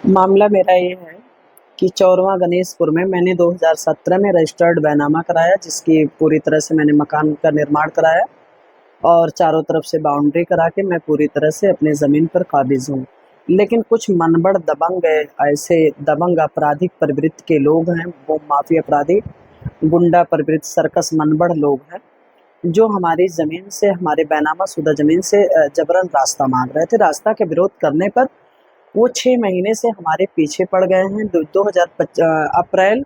मामला मेरा ये है कि चौरवा गणेशपुर में मैंने 2017 में रजिस्टर्ड बैनामा कराया, जिसकी पूरी तरह से मैंने मकान का निर्माण कराया और चारों तरफ से बाउंड्री करा के मैं पूरी तरह से अपने ज़मीन पर काबिज़ हूँ। लेकिन कुछ मनबड़ दबंग ऐसे दबंग आपराधिक प्रवृत्ति के लोग हैं, वो माफी अपराधी, गुंडा प्रवृत्ति, सर्कस मनबड़ लोग हैं, जो हमारी ज़मीन से, हमारे बैनामा शुदा ज़मीन से जबरन रास्ता मांग रहे थे। रास्ता के विरोध करने पर वो 6 महीने से हमारे पीछे पड़ गए हैं। 2025 अप्रैल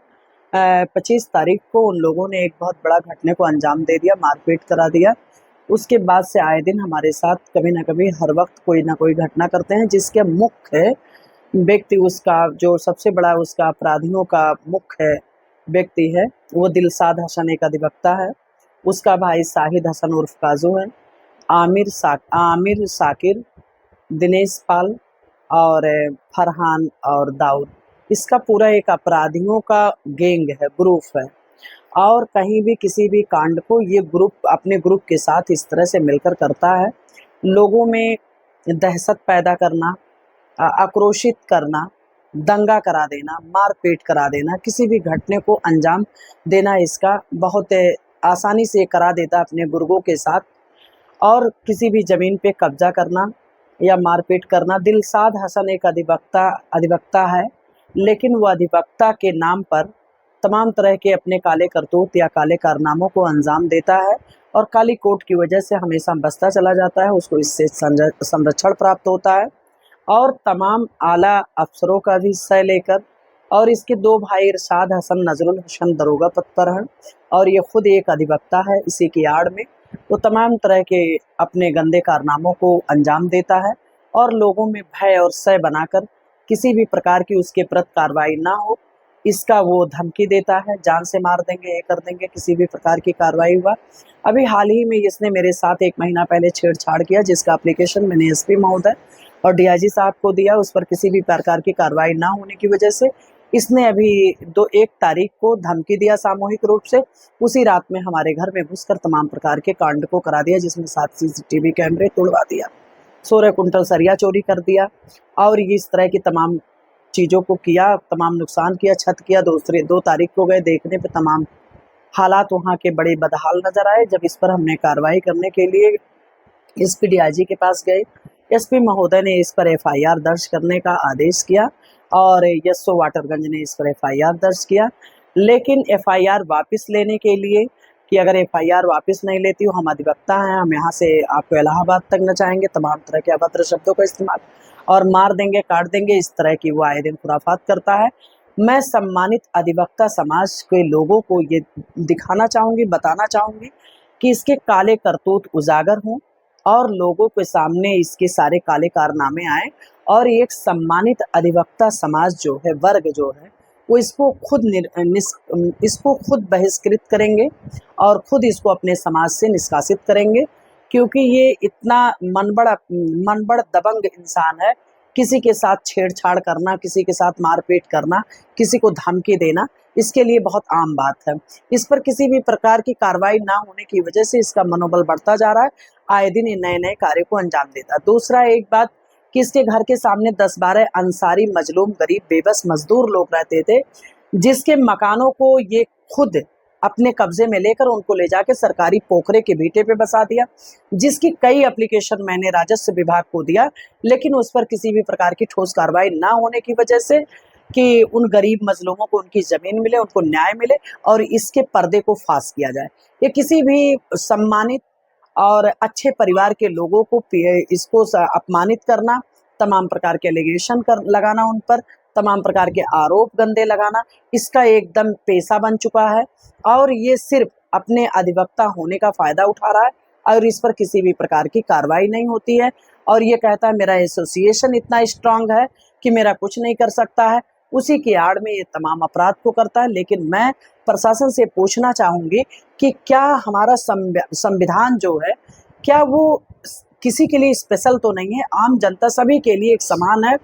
25 तारीख को उन लोगों ने एक बहुत बड़ा घटने को अंजाम दे दिया, मारपीट करा दिया। उसके बाद से आए दिन हमारे साथ कभी ना कभी हर वक्त कोई ना कोई घटना करते हैं, जिसके मुख्य व्यक्ति, उसका जो सबसे बड़ा उसका अपराधियों का मुख्य व्यक्ति है, वो दिलशाद हसन एक अधिवक्ता है। उसका भाई शाहिद हसन उर्फ काजू है, आमिर साकिर, दिनेश पाल और फरहान और दाऊद। इसका पूरा एक अपराधियों का गैंग है, ग्रुप है। और कहीं भी किसी भी कांड को ये ग्रुप अपने ग्रुप के साथ इस तरह से मिलकर करता है, लोगों में दहशत पैदा करना, आक्रोशित करना, दंगा करा देना, मारपीट करा देना, किसी भी घटने को अंजाम देना इसका बहुत आसानी से करा देता अपने गुर्गों के साथ। और किसी भी ज़मीन पे कब्जा करना या मारपीट करना। दिलशाद हसन एक अधिवक्ता है, लेकिन वो अधिवक्ता के नाम पर तमाम तरह के अपने काले करतूत या काले कारनामों को अंजाम देता है और काली कोट की वजह से हमेशा बचता चला जाता है। उसको इससे संरक्षण प्राप्त होता है और तमाम आला अफसरों का भी सह लेकर। और इसके दो भाई इरशाद हसन, नजरुल हसन दरोगा पद पर हैं और ये खुद एक अधिवक्ता है। इसी की आड़ में वो तमाम तरह के अपने गंदे कारनामों को अंजाम देता है और लोगों में भय और सय बनाकर किसी भी प्रकार की उसके प्रति कार्रवाई ना हो, इसका वो धमकी देता है, जान से मार देंगे, ये कर देंगे, किसी भी प्रकार की कार्रवाई हुआ। अभी हाल ही में इसने मेरे साथ 1 महीना पहले छेड़छाड़ किया, जिसका एप्लीकेशन मैंने एसपी महोदय और डीआईजी साहब को दिया। उस पर किसी भी प्रकार की कार्रवाई ना होने की वजह से इसने अभी 1 तारीख को धमकी दिया सामूहिक रूप से। उसी रात में हमारे घर में घुसकर तमाम प्रकार के कांड को करा दिया, जिसमें 7 सीसीटीवी कैमरे तोड़वा दिया, 16 कुंटल सरिया चोरी कर दिया और इस तरह की तमाम चीज़ों को किया, तमाम नुकसान किया, छत किया। 2 तारीख को गए देखने पे, तमाम हालात वहाँ के बड़े बदहाल नज़र आए। जब इस पर हमने कार्रवाई करने के लिए एसपी डीआईजी के पास गए, एसपी महोदय ने इस पर एफआईआर दर्ज करने का आदेश किया और यस्सो वाटरगंज ने इस पर एफआईआर दर्ज किया। लेकिन एफआईआर वापस लेने के लिए कि अगर एफआईआर वापस नहीं लेती हो, हम अधिवक्ता हैं, हम यहाँ से आपको इलाहाबाद तक न जाएंगे, तमाम तरह के अभद्र शब्दों का इस्तेमाल और मार देंगे, काट देंगे, इस तरह की वो आए दिन खुराफात करता है। मैं सम्मानित अधिवक्ता समाज के लोगों को ये दिखाना चाहूँगी, बताना चाहूँगी कि इसके काले करतूत उजागर हों और लोगों के सामने इसके सारे काले कारनामे आए और एक सम्मानित अधिवक्ता समाज जो है, वर्ग जो है, वो इसको खुद बहिष्कृत करेंगे और खुद इसको अपने समाज से निष्कासित करेंगे, क्योंकि ये इतना मनबड़ दबंग इंसान है। किसी के साथ छेड़छाड़ करना, किसी के साथ मारपीट करना, किसी को धमकी देना, इसके लिए बहुत आम बात है। इस पर किसी भी प्रकार की कार्रवाई ना होने की वजह से इसका मनोबल बढ़ता जा रहा है, आए दिन ये नए नए कार्य को अंजाम देता है। दूसरा एक बात कि इसके घर के सामने 10-12 अंसारी, मजलूम, गरीब, बेबस मजदूर लोग रहते थे, जिसके मकानों को ये खुद अपने कब्जे में लेकर उनको ले जाके सरकारी पोखरे के बीटे पे बसा दिया, जिसकी कई एप्लीकेशन मैंने राजस्व विभाग को दिया, लेकिन उस पर किसी भी प्रकार की ठोस कार्रवाई ना होने की वजह से कि उन गरीब मजलूमों को उनकी ज़मीन मिले, उनको न्याय मिले और इसके पर्दे को फाश किया जाए। ये किसी भी सम्मानित और अच्छे परिवार के लोगों को इसको अपमानित करना, तमाम प्रकार के एलिगेशन लगाना, उन पर तमाम प्रकार के आरोप गंदे लगाना, इसका एकदम पेशा बन चुका है और ये सिर्फ अपने अधिवक्ता होने का फ़ायदा उठा रहा है और इस पर किसी भी प्रकार की कार्रवाई नहीं होती है। और ये कहता है मेरा एसोसिएशन इतना स्ट्रांग है कि मेरा कुछ नहीं कर सकता है, उसी की आड़ में ये तमाम अपराध को करता है। लेकिन मैं प्रशासन से पूछना चाहूँगी कि क्या हमारा संविधान जो है, क्या वो किसी के लिए स्पेशल तो नहीं है? आम जनता सभी के लिए एक समान है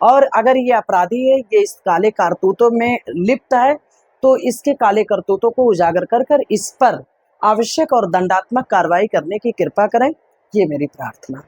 और अगर ये अपराधी है, ये इस काले कारतूतों में लिप्त है, तो इसके काले करतूतों को उजागर कर कर इस पर आवश्यक और दंडात्मक कार्रवाई करने की कृपा करें, ये मेरी प्रार्थना।